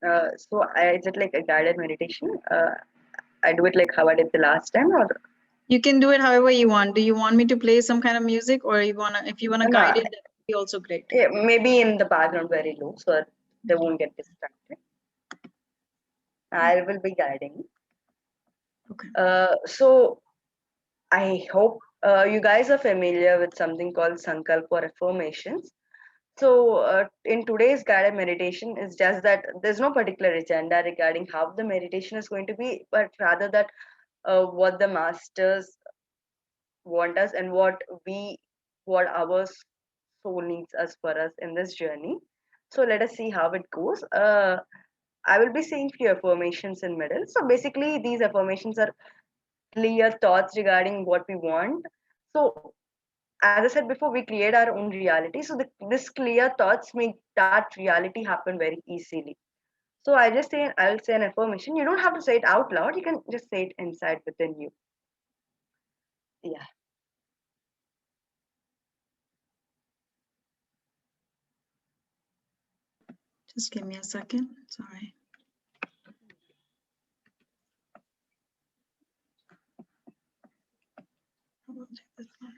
Is it like a guided meditation? I do it like how I did the last time, or You can do it however you want. Do you want me to play some kind of music, or if you wanna no, guide it, that would be also great. yeah, maybe in the background very low, so that they won't get distracted. I will be guiding. Okay. So I hope you guys are familiar with something called Sankalp or affirmations. So, in today's guided meditation, is just that there's no particular agenda regarding how the meditation is going to be, but rather that what the masters want us and what our soul needs us for us in this journey. So, let us see how it goes. I will be saying few affirmations in middle. So, basically, these affirmations are clear thoughts regarding what we want. So, as I said before, we create our own reality. So this clear thoughts make that reality happen very easily. So I'll say an affirmation. You don't have to say it out loud. You can just say it inside within you. Yeah. Just give me a second. Sorry. I will take this one.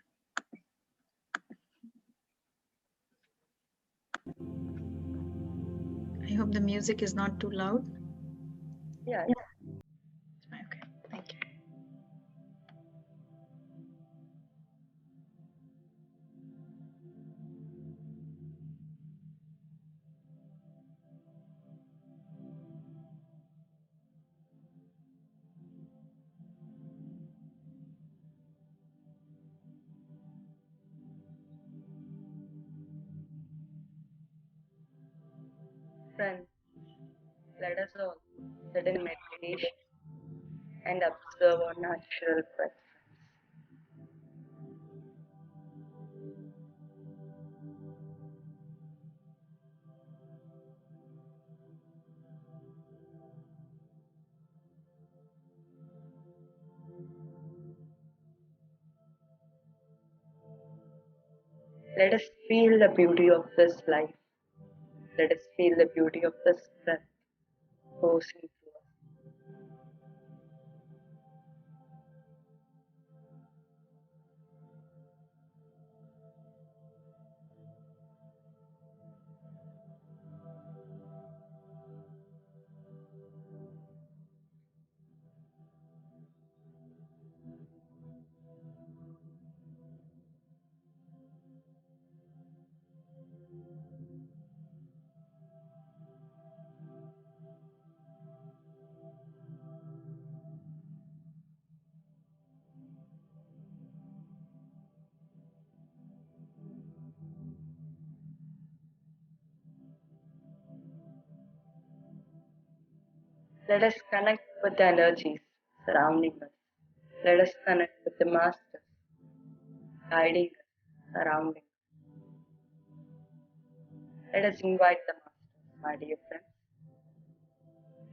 I hope the music is not too loud. Yeah. Okay, thank you. Friends, let us all sit in meditation and observe our natural breath. Let us feel the beauty of this life. Let us feel the beauty of this breath coursing through us. Let us connect with the energies surrounding us. Let us connect with the masters guiding us, surrounding us. Let us invite the masters, my dear friends.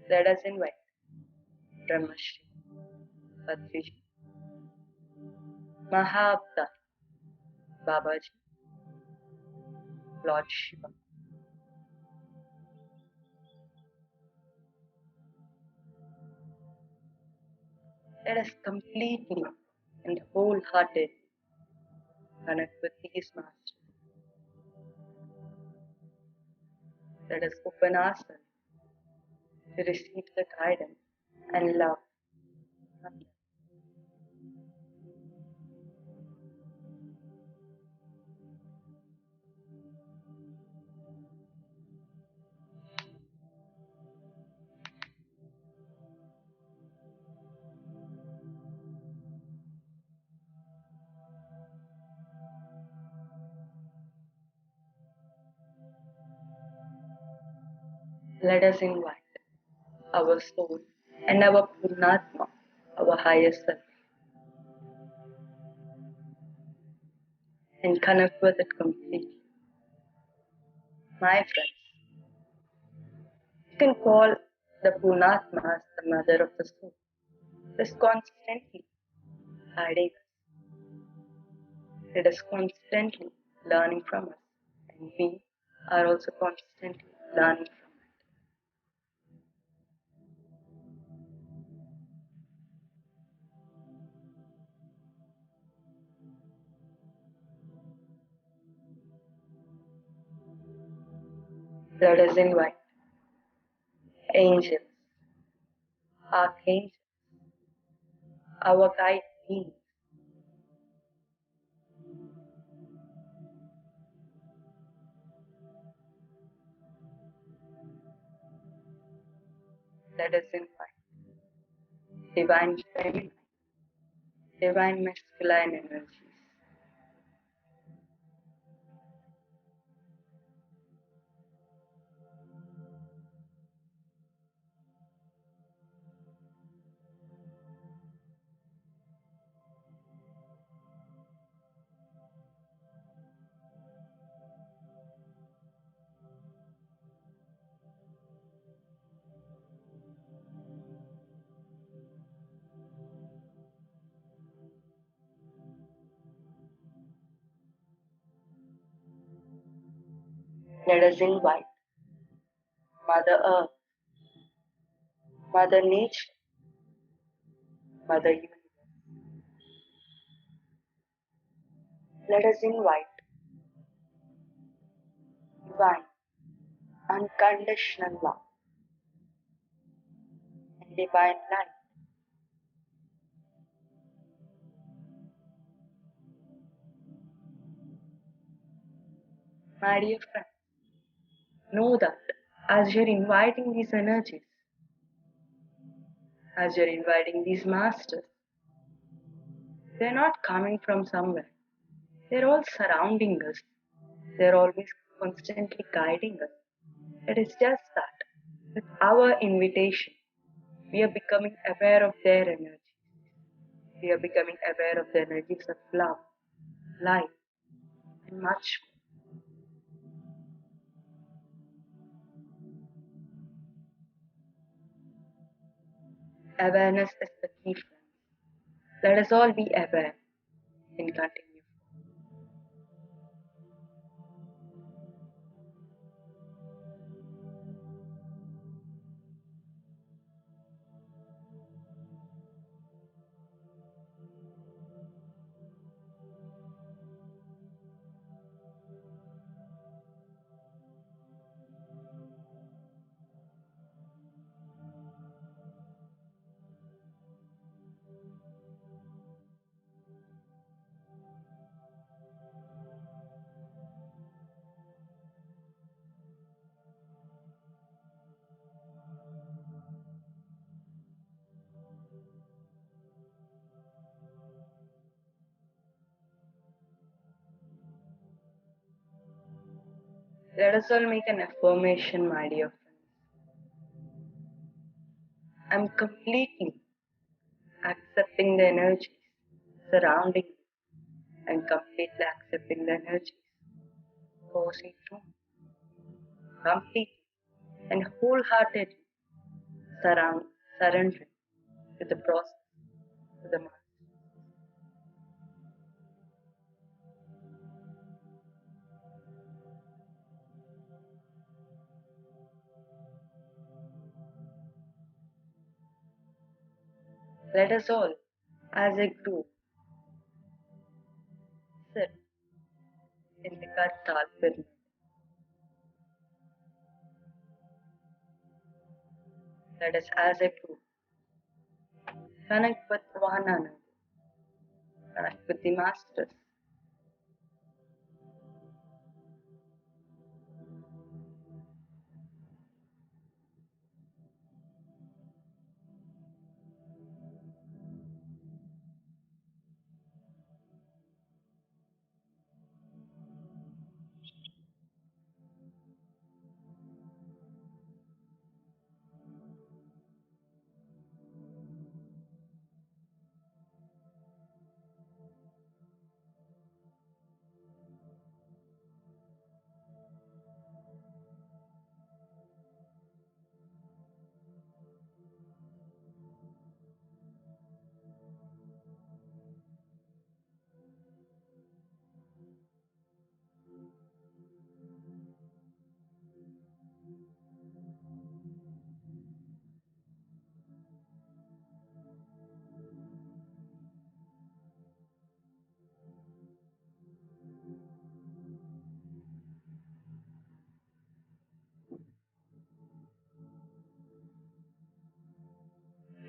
Let us invite Brahmashri, Patriji, Mahavtar, Babaji, Lord Shiva. Let us completely and wholeheartedly connect with these masters. Let us open ourselves to receive the guidance and love. Let us invite our soul and our Purnatma, our higher self, and connect with it completely. My friends, you can call the Purnatma as the mother of the soul. It is constantly guiding us. It is constantly learning from us, and we are also constantly learning from it. Let us invite angels, archangels, our guide beings. Let us invite divine feminine, divine masculine energies. Let us invite Mother Earth, Mother Nature, Mother Universe. Let us invite divine, unconditional love and divine light. My dear friend, know that as you're inviting these energies, as you're inviting these masters, they're not coming from somewhere. They're all surrounding us. They're always constantly guiding us. It is just that with our invitation, we are becoming aware of their energy. We are becoming aware of the energies of love, light, and much more. Awareness is the key, friends. Let us all be aware and continue. Let us all make an affirmation, my dear friends. I'm completely accepting the energies surrounding me and completely accepting the energies coursing through me. Completely and wholeheartedly surround, surrendering to the process, to the master. Let us all, as a group, sit in the Kartal pyramid. Let us, as a group, connect with one another, connect with the masters.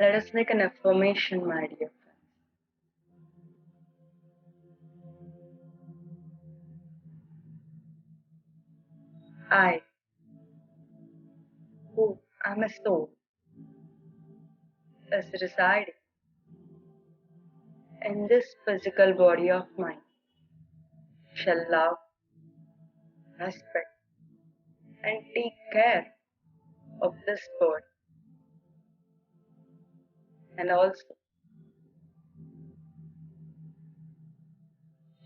Let us make an affirmation, my dear friends. I, who am a soul, is residing in this physical body of mine, shall love, respect, and take care of this body, and also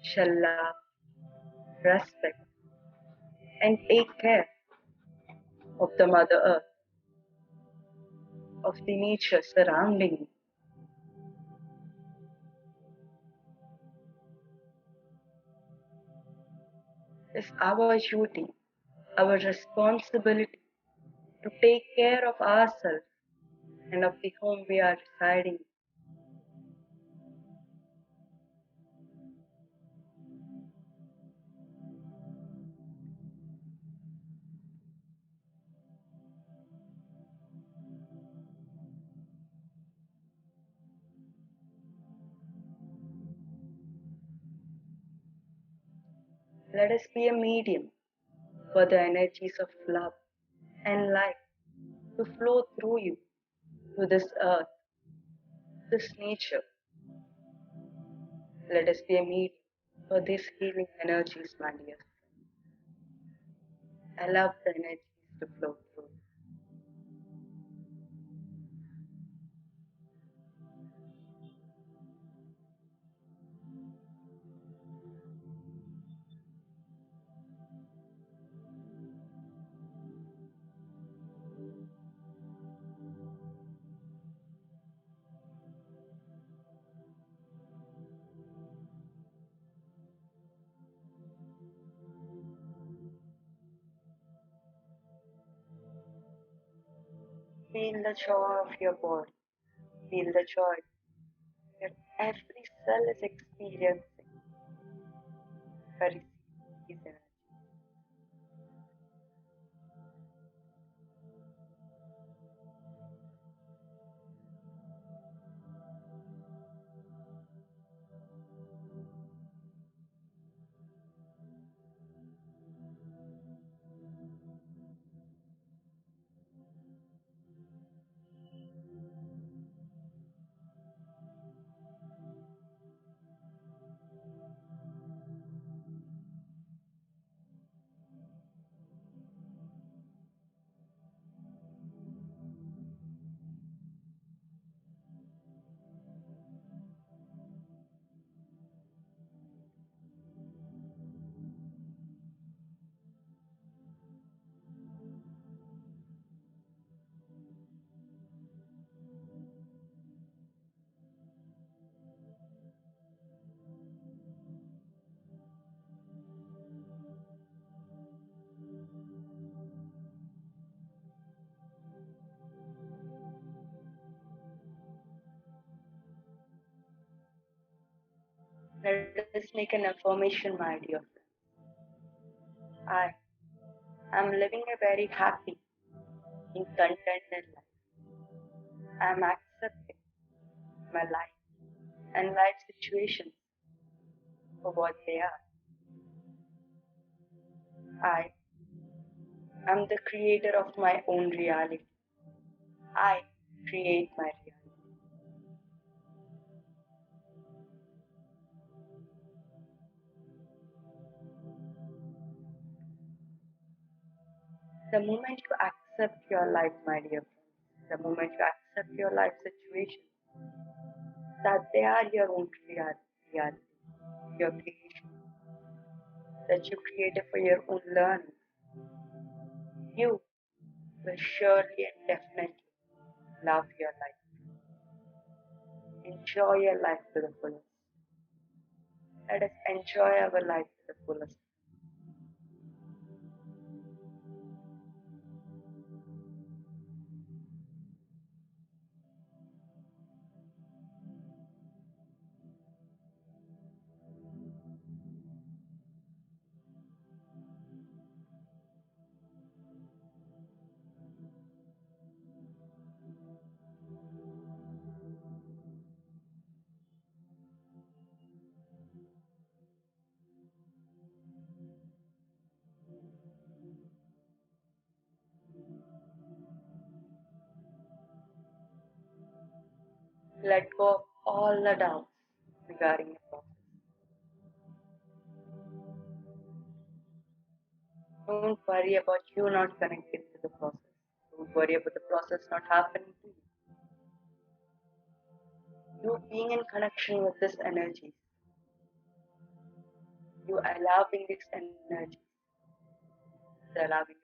shall love, respect, and take care of the Mother Earth, of the nature surrounding me. It's our duty, our responsibility to take care of ourselves and of the home we are residing. Let us be a medium for the energies of love and light to flow through you, to this earth, this nature. Let us be a medium for these healing energies, my dear. Allow the energies to flow through. Feel the joy of your body. Feel the joy that every cell is experiencing by receiving these energies. Let us make an affirmation, my dear friend. I am living a very happy and contented life. I am accepting my life and life situations for what they are. I am the creator of my own reality. I create my reality. The moment you accept your life, my dear friends, the moment you accept your life situation, that they are your own reality, your creation, that you created for your own learning, you will surely and definitely love your life. Enjoy your life to the fullest. Let us enjoy our life to the fullest. Let go of all the doubts regarding the process. Don't worry about you not connected to the process. Don't worry about the process not happening to you. You being in connection with this energy, you allowing this energy, allowing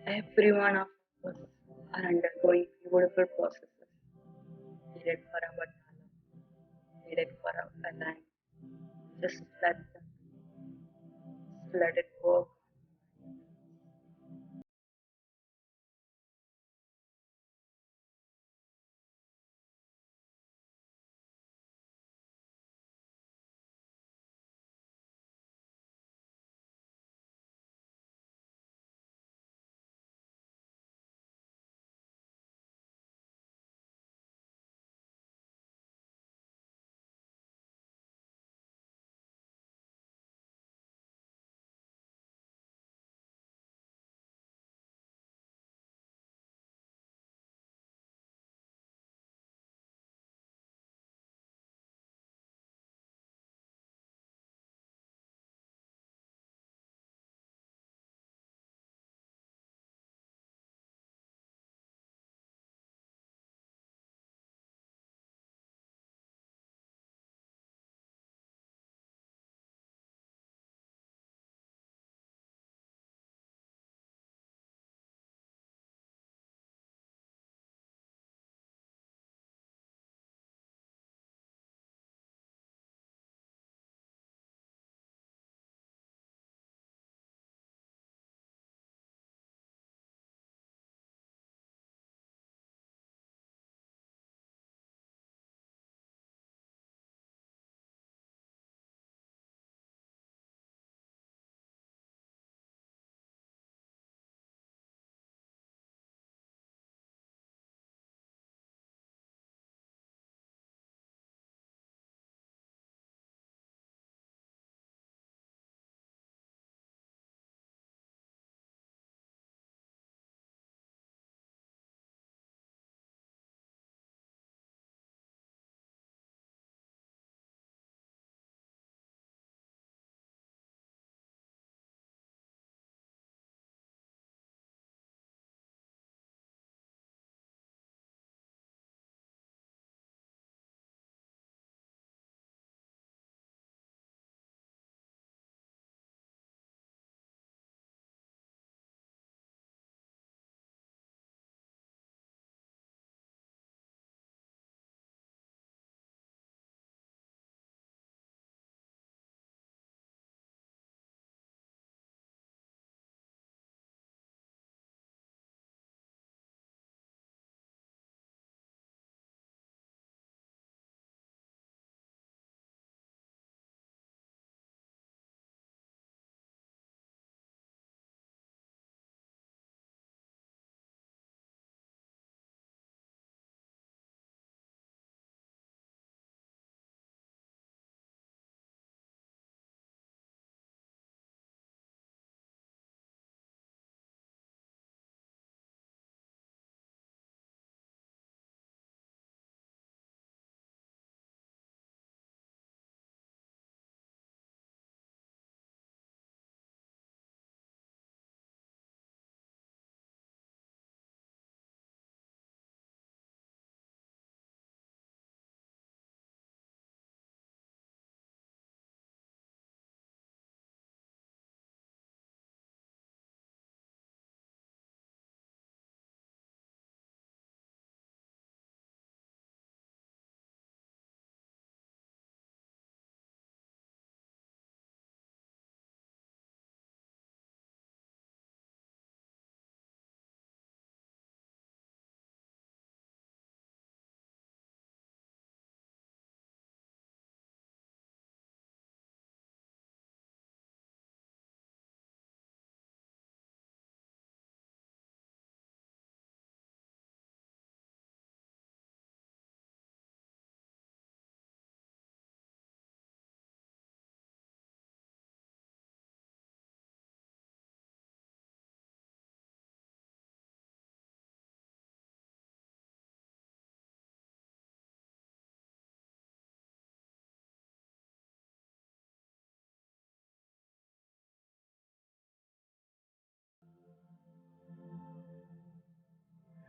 Every one of us are undergoing beautiful processes needed for our talent, needed for our alignment. Just let them, just let it work.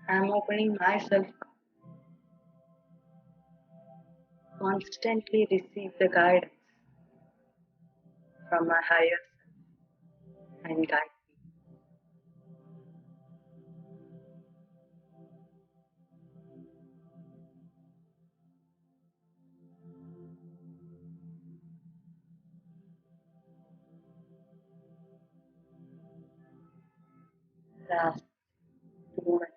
I'm opening myself constantly receive the guidance from my higher self and guide me. Last 2 minutes.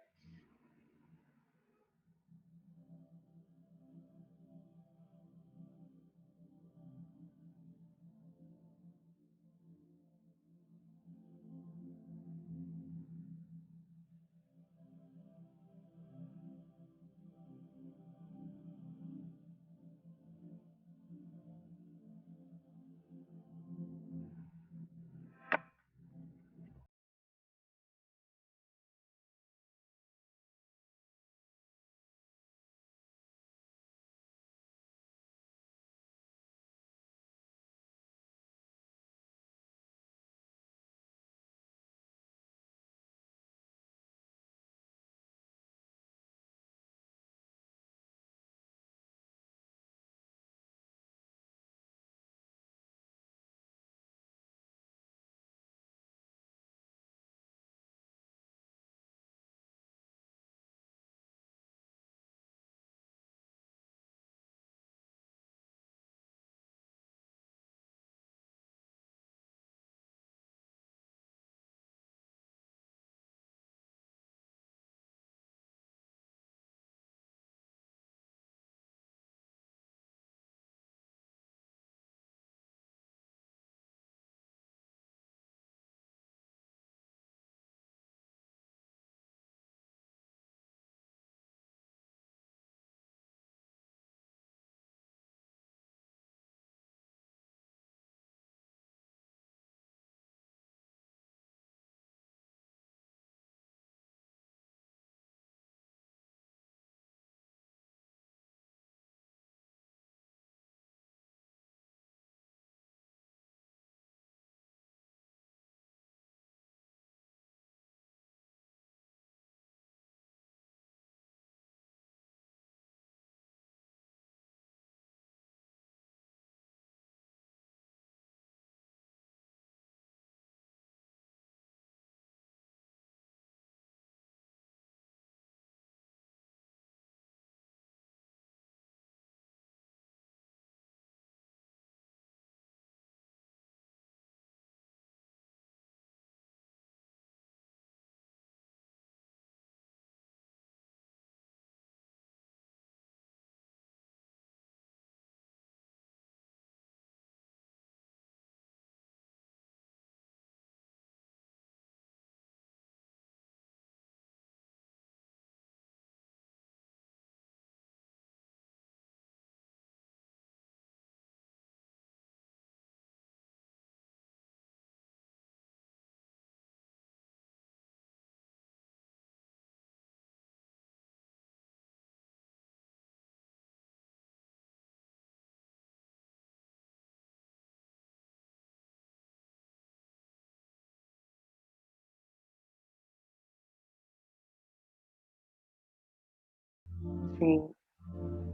Three,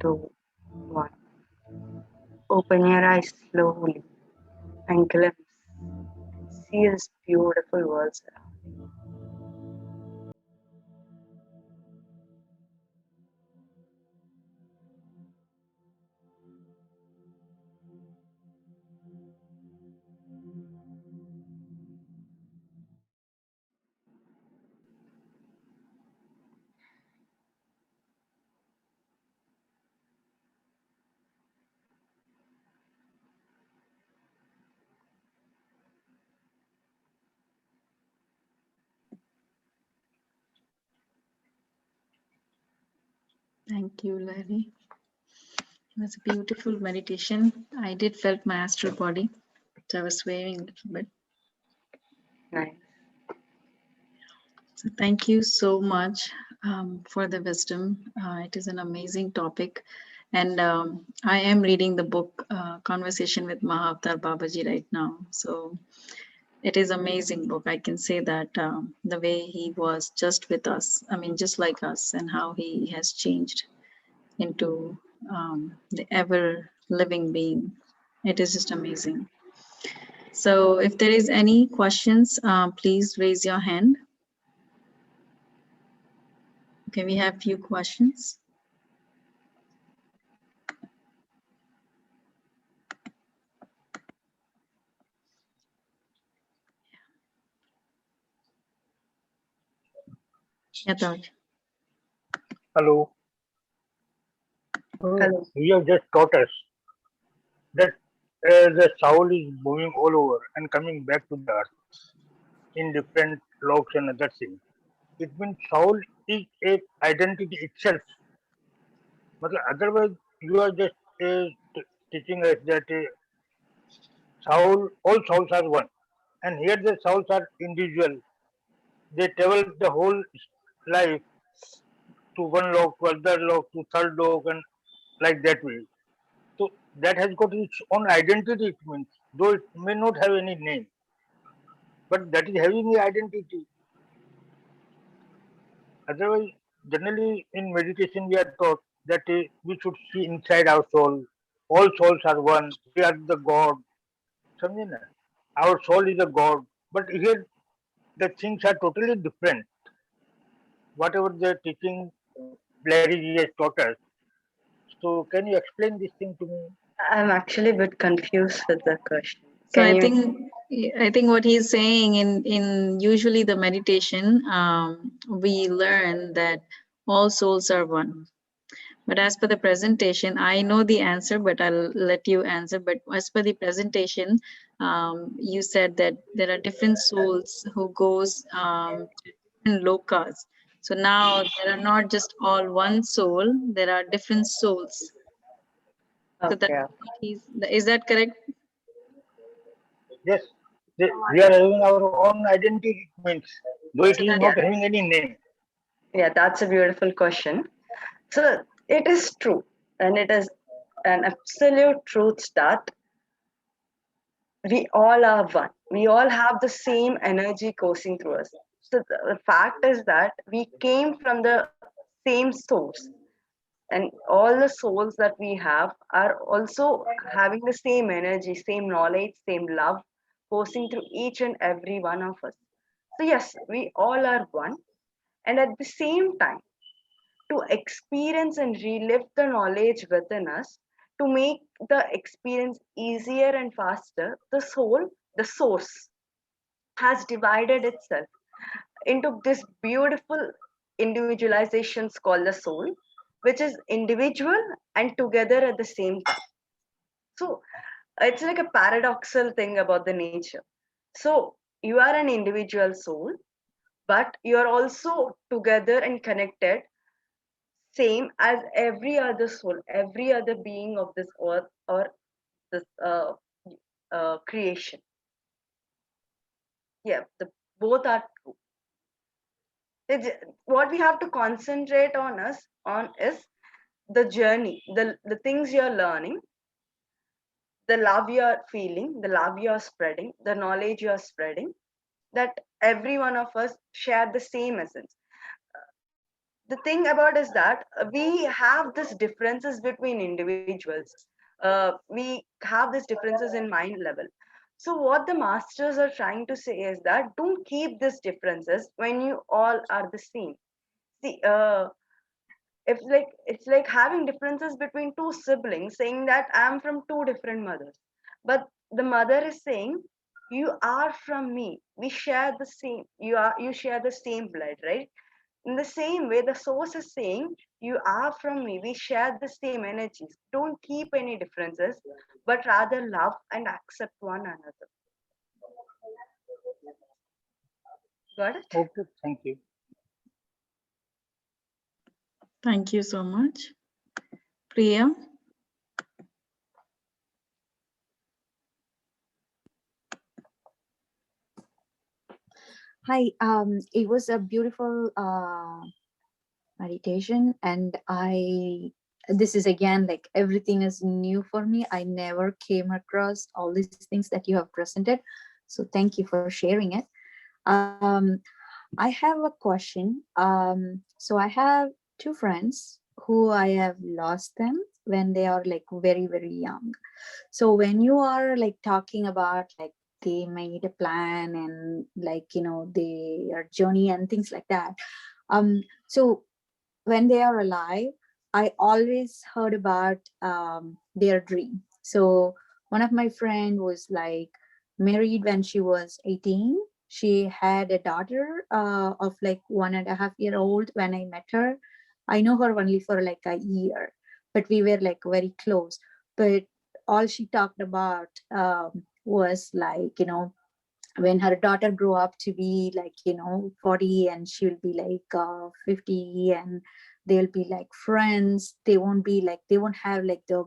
two, one. Open your eyes slowly and glimpse. See this beautiful world surrounding. Thank you, Larry. It was a beautiful meditation. I did felt my astral body. So I was swaying a little bit. Nice. So thank you so much for the wisdom. It is an amazing topic. And I am reading the book Conversation with Mahavatar Babaji right now. So it is amazing book. I can say that the way he was just with us, I mean, just like us, and how he has changed into the ever living being. It is just amazing. So if there is any questions, please raise your hand. Okay, we have few questions. Yatharth. Hello. Hello. You have just taught us that the soul is moving all over and coming back to the earth in different logs and other things. It means soul is a identity itself. Otherwise, you are just teaching us that soul, all souls are one, and here the souls are individual. They travel the whole life to one log, to other log, to third log, and like that way. So that has got its own identity. It means, though it may not have any name, but that is having the identity. Otherwise, generally in meditation we are taught that we should see inside our soul. All souls are one. We are the God. समझे ना? Our soul is a God. But here the things are totally different. Whatever the teaching Larry has taught us. So can you explain this thing to me? I'm actually a bit confused with the question. So Can I you? think what he's saying in usually the meditation, we learn that all souls are one. But as per the presentation, I know the answer, but I'll let you answer. But as per the presentation, you said that there are different souls who goes to different lokas. So now there are not just all one soul; there are different souls. So that's Okay. what he's. Is that correct? Yes, we are having our own identity. It means, though it So is that not Yeah. having any name. Yeah, that's a beautiful question. So it is true, and it is an absolute truth that we all are one. We all have the same energy coursing through us. So the fact is that we came from the same source, and all the souls that we have are also having the same energy, same knowledge, same love coursing through each and every one of us. So yes, we all are one, and at the same time, to experience and relive the knowledge within us, to make the experience easier and faster, the soul, the source, has divided itself into this beautiful individualizations called the soul, which is individual and together at the same time. So it's like a paradoxal thing about the nature. So you are an individual soul, but you are also together and connected, same as every other soul, every other being of this earth or this creation. Yeah, the both are true. It's, what we have to concentrate on is the journey, the things you're learning, the love you're feeling, the love you're spreading, the knowledge you're spreading, that every one of us share the same essence. The thing about is that we have these differences between individuals. We have these differences in mind level. So what the masters are trying to say is that don't keep these differences when you all are the same. See, if like it's like having differences between two siblings saying that I'm from two different mothers, but the mother is saying you are from me, we share the same, you share the same blood, right? In the same way, the source is saying, you are from me, we share the same energies. Don't keep any differences, but rather love and accept one another. Got it? Okay, thank you. Thank you so much, Priya. Hi, it was a beautiful meditation, and this is again like everything is new for me. I never came across all these things that you have presented. So thank you for sharing it. Um, I have a question. So I have two friends who I have lost them when they are like very, very young. So when you are like talking about like they made a plan and like their journey and things like that. So when they are alive, I always heard about their dream. So one of my friend was like married when she was 18. She had a daughter of like 1.5 year old when I met her. I know her only for like a year, but we were like very close. But all she talked about was like, when her daughter grew up to be like 40, and she'll be like 50, and they'll be like friends. They won't have like the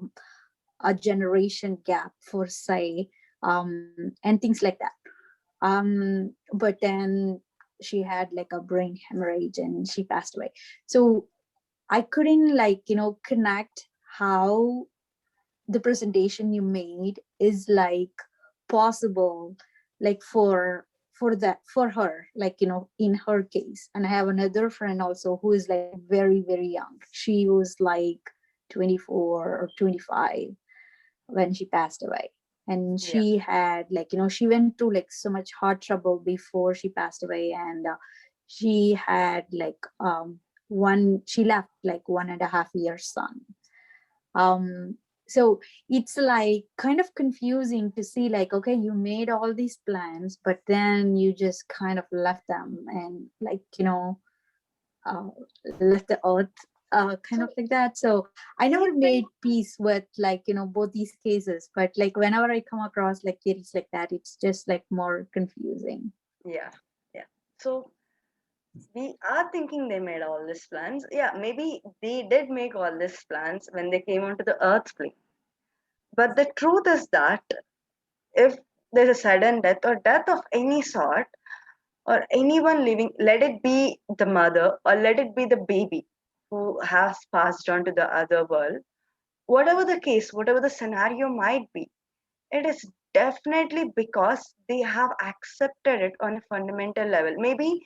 a generation gap for say, and things like that. But then she had like a brain hemorrhage and she passed away. So I couldn't like connect how the presentation you made is like possible, like for her, like in her case. And I have another friend also who is like very very young. She was like 24 or 25 when she passed away. And Yeah. she had like she went through like so much heart trouble before she passed away. And she had like one she left like 1.5 year son. um so it's like kind of confusing to see like, okay, you made all these plans, but then you just kind of left them, and like uh, left the earth, kind of So like that. So I do never you made think? peace with like both these cases, but like whenever I come across like theories like that, it's just like more confusing. Yeah, yeah. So we are thinking they made all these plans. Yeah, maybe they did make all these plans when they came onto the Earth plane. But the truth is that if there's a sudden death or death of any sort, or anyone living, let it be the mother or let it be the baby who has passed on to the other world, whatever the case, whatever the scenario might be, it is definitely because they have accepted it on a fundamental level. Maybe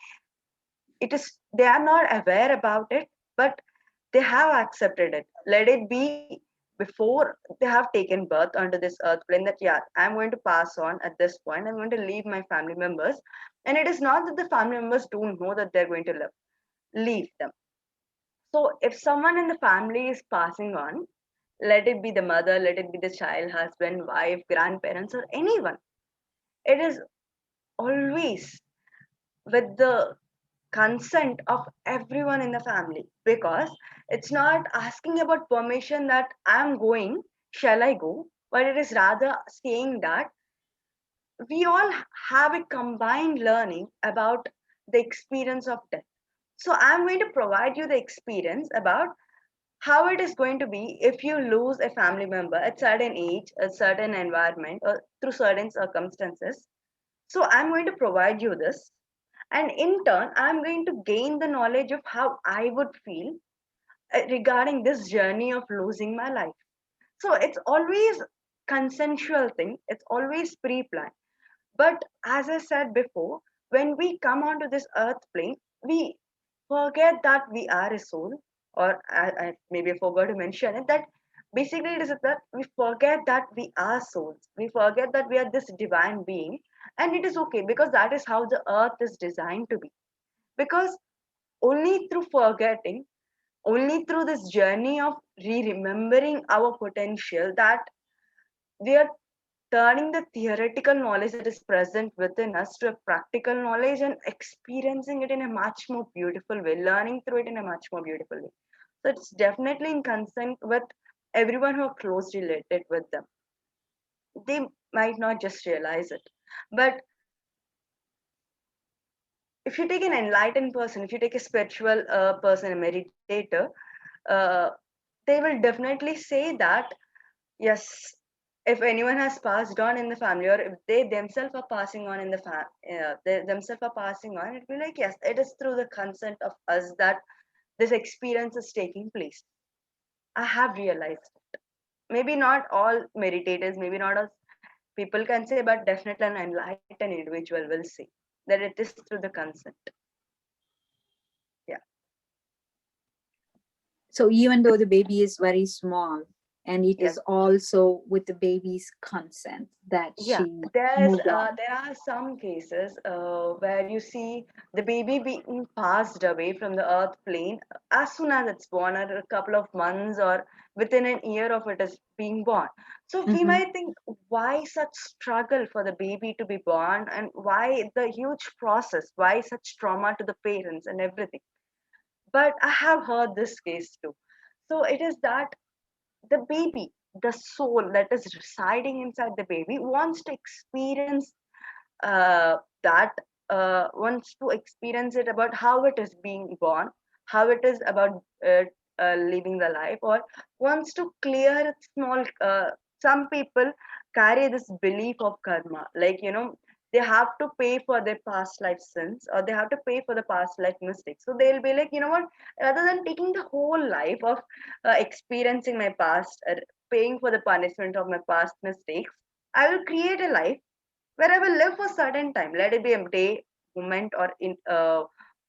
it is they are not aware about it, but they have accepted it. Let it be before they have taken birth onto this earth plane, that yeah, I'm going to pass on at this point, I'm going to leave my family members. And it is not that the family members don't know that they're going to leave them. So if someone in the family is passing on, let it be the mother, let it be the child, husband, wife, grandparents, or anyone, it is always with the consent of everyone in the family, because it's not asking about permission that I'm going, shall I go, but it is rather saying that we all have a combined learning about the experience of death. So I'm going to provide you the experience about how it is going to be if you lose a family member at certain age, a certain environment, or through certain circumstances. So I'm going to provide you this, and in turn I'm going to gain the knowledge of how I would feel regarding this journey of losing my life. So it's always consensual thing, it's always pre-planned. But as I said before, when we come onto this earth plane, we forget that we are a soul. Or I maybe I forgot to mention it, that basically it is that we forget that we are souls, we forget that we are this divine being. And it is okay, because that is how the earth is designed to be. Because only through forgetting, only through this journey of re-remembering our potential, that we are turning the theoretical knowledge that is present within us to a practical knowledge, and experiencing it in a much more beautiful way, learning through it in a much more beautiful way. So it's definitely in consent with everyone who are closely related with them. They might not just realize it. But if you take an enlightened person, if you take a spiritual person, a meditator, uh, they will definitely say that yes, if anyone has passed on in the family, or if they themselves are passing on in the they themselves are passing on, it will be like, yes, it is through the consent of us that this experience is taking place. I have realized it. Maybe not all meditators, maybe not all people can say, but definitely an enlightened individual will say that it is through the consent. Yeah. So even though the baby is very small and it Yes. is also with the baby's consent that Yeah, she moved on. there are some cases where you see the baby being passed away from the earth plane as soon as it's born, or a couple of months, or within an year of it is being born. So we Mm-hmm. might think, why such struggle for the baby to be born, and why the huge process, why such trauma to the parents and everything. But I have heard this case too. So it is that the baby, the soul that is residing inside the baby, wants to experience that wants to experience it about how it is being born, how it is about living the life, or wants to clear its small. Some people carry this belief of karma, like they have to pay for their past life sins, or they have to pay for the past life mistakes. So they'll be like, what? Rather than taking the whole life of experiencing my past, paying for the punishment of my past mistakes, I will create a life where I will live for certain time. Let it be a day, moment, or in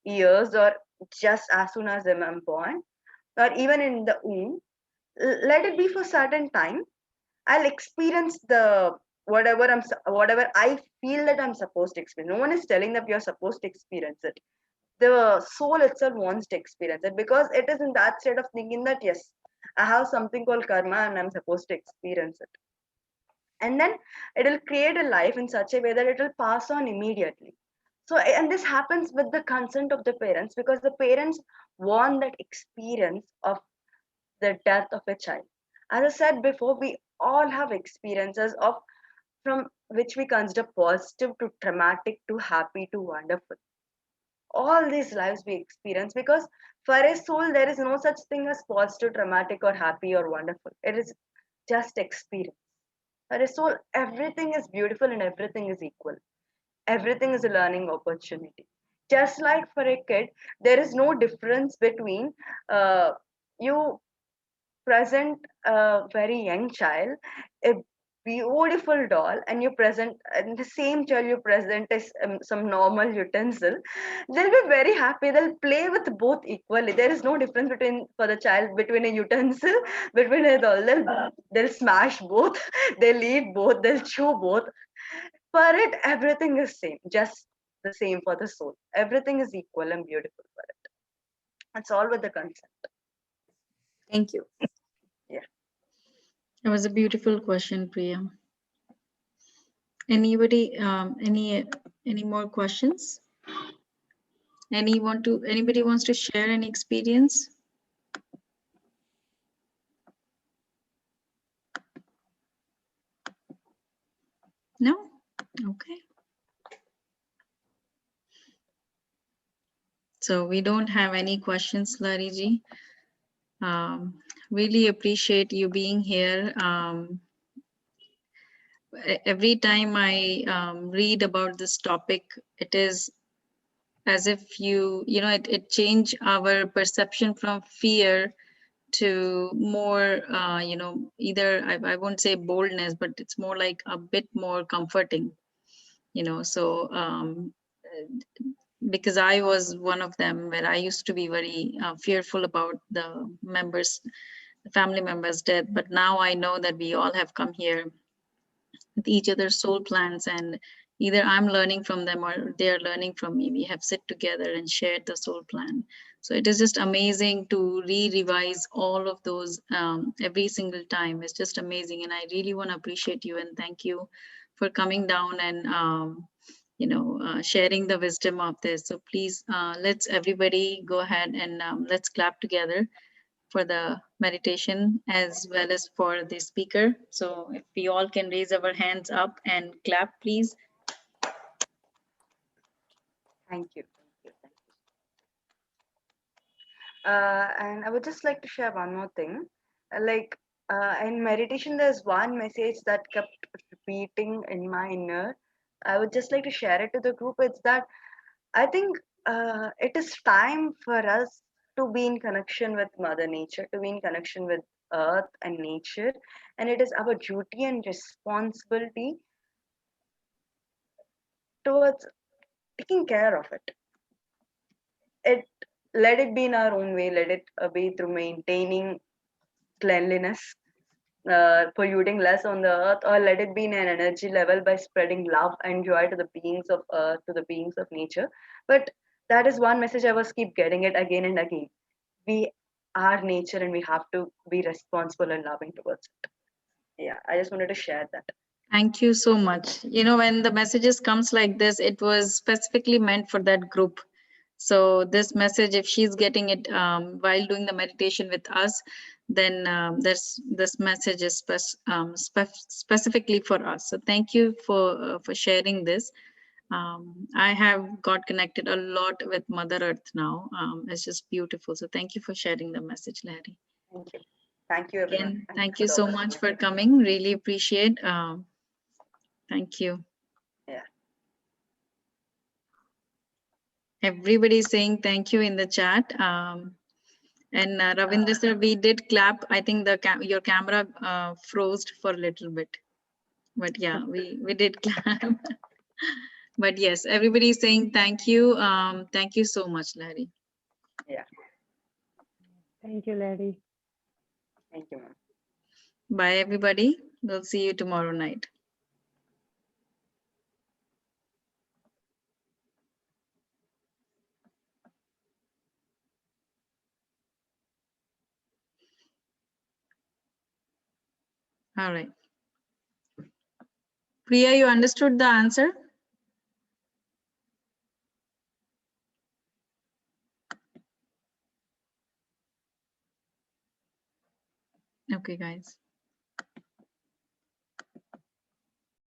years, or just as soon as I'm born, or even in the womb. Let it be for certain time. I'll experience the whatever I feel that I'm supposed to experience. No one is telling that you're supposed to experience it. The soul itself wants to experience it, because it is in that state of thinking that yes, I have something called karma and I'm supposed to experience it. And then it will create a life in such a way that it will pass on immediately. So and this happens with the consent of the parents, because the parents want that experience of the death of a child. As I said before, we all have experiences of from which we consider positive to traumatic to happy to wonderful. All these lives we experience, because for a soul there is no such thing as positive, traumatic, or happy or wonderful. It is just experience. For a soul, everything is beautiful and everything is equal. Everything is a learning opportunity. Just like for a kid, there is no difference between you present a very young child a beautiful doll, and you present and the same child you present as some normal utensil. They'll be very happy, they'll play with both equally. There is no difference between for the child between a utensil, between a doll. They'll smash both, they'll eat both, they'll chew both. For it, everything is same, just the same. For the soul, everything is equal and beautiful for it. It's all with the concept. Thank you. Yeah. It was a beautiful question, Priya. Anybody, any more questions? Anybody wants to share any experience? No? Okay. So we don't have any questions, Lariji. Really appreciate you being here. Every time I read about this topic, it is as if it changed our perception from fear to more, either I won't say boldness, but it's more like a bit more comforting, so because I was one of them where I used to be very fearful about the family members' death. But now I know that we all have come here with each other's soul plans, and either I'm learning from them or they're learning from me. We have sit together and shared the soul plan. So it is just amazing to revise all of those every single time. It's just amazing. And I really want to appreciate you and thank you for coming down and sharing the wisdom of this. So please, let's everybody go ahead and let's clap together for the meditation as well as for the speaker. So if we all can raise our hands up and clap, please. Thank you. Thank you. Thank you. And I would just like to share one more thing. Like in meditation, there's one message that kept repeating in my inner. I would just like to share it to the group. It's that I think it is time for us to be in connection with Mother Nature, to be in connection with Earth and nature, and it is our duty and responsibility towards taking care of it. It Let it be in our own way. Let it be through maintaining cleanliness, polluting less on the earth, or let it be in an energy level by spreading love and joy to the beings of earth, to the beings of nature. But that is one message I was keep getting it again and again. We are nature and we have to be responsible and loving towards it. Yeah, I just wanted to share that. Thank you so much. You know, when the messages comes like this, it was specifically meant for that group. So this message, if she's getting it while doing the meditation with us, then this message is specifically for us. So thank you for sharing this. I have got connected a lot with Mother Earth now. It's just beautiful. So thank you for sharing the message, Lahari. Thank you. Thank you, everyone. Again, thank For you the so much opportunity. for coming. Really appreciate. Thank you. Yeah. Everybody is saying thank you in the chat. And Ravindra sir, we did clap. I think the your camera froze for a little bit, but yeah, we did clap. But yes, everybody is saying thank you. Thank you so much, Larry. Yeah. Thank you, Larry. Thank you, ma'am. Bye, everybody. We'll see you tomorrow night. All right. Priya, you understood the answer? Okay, guys.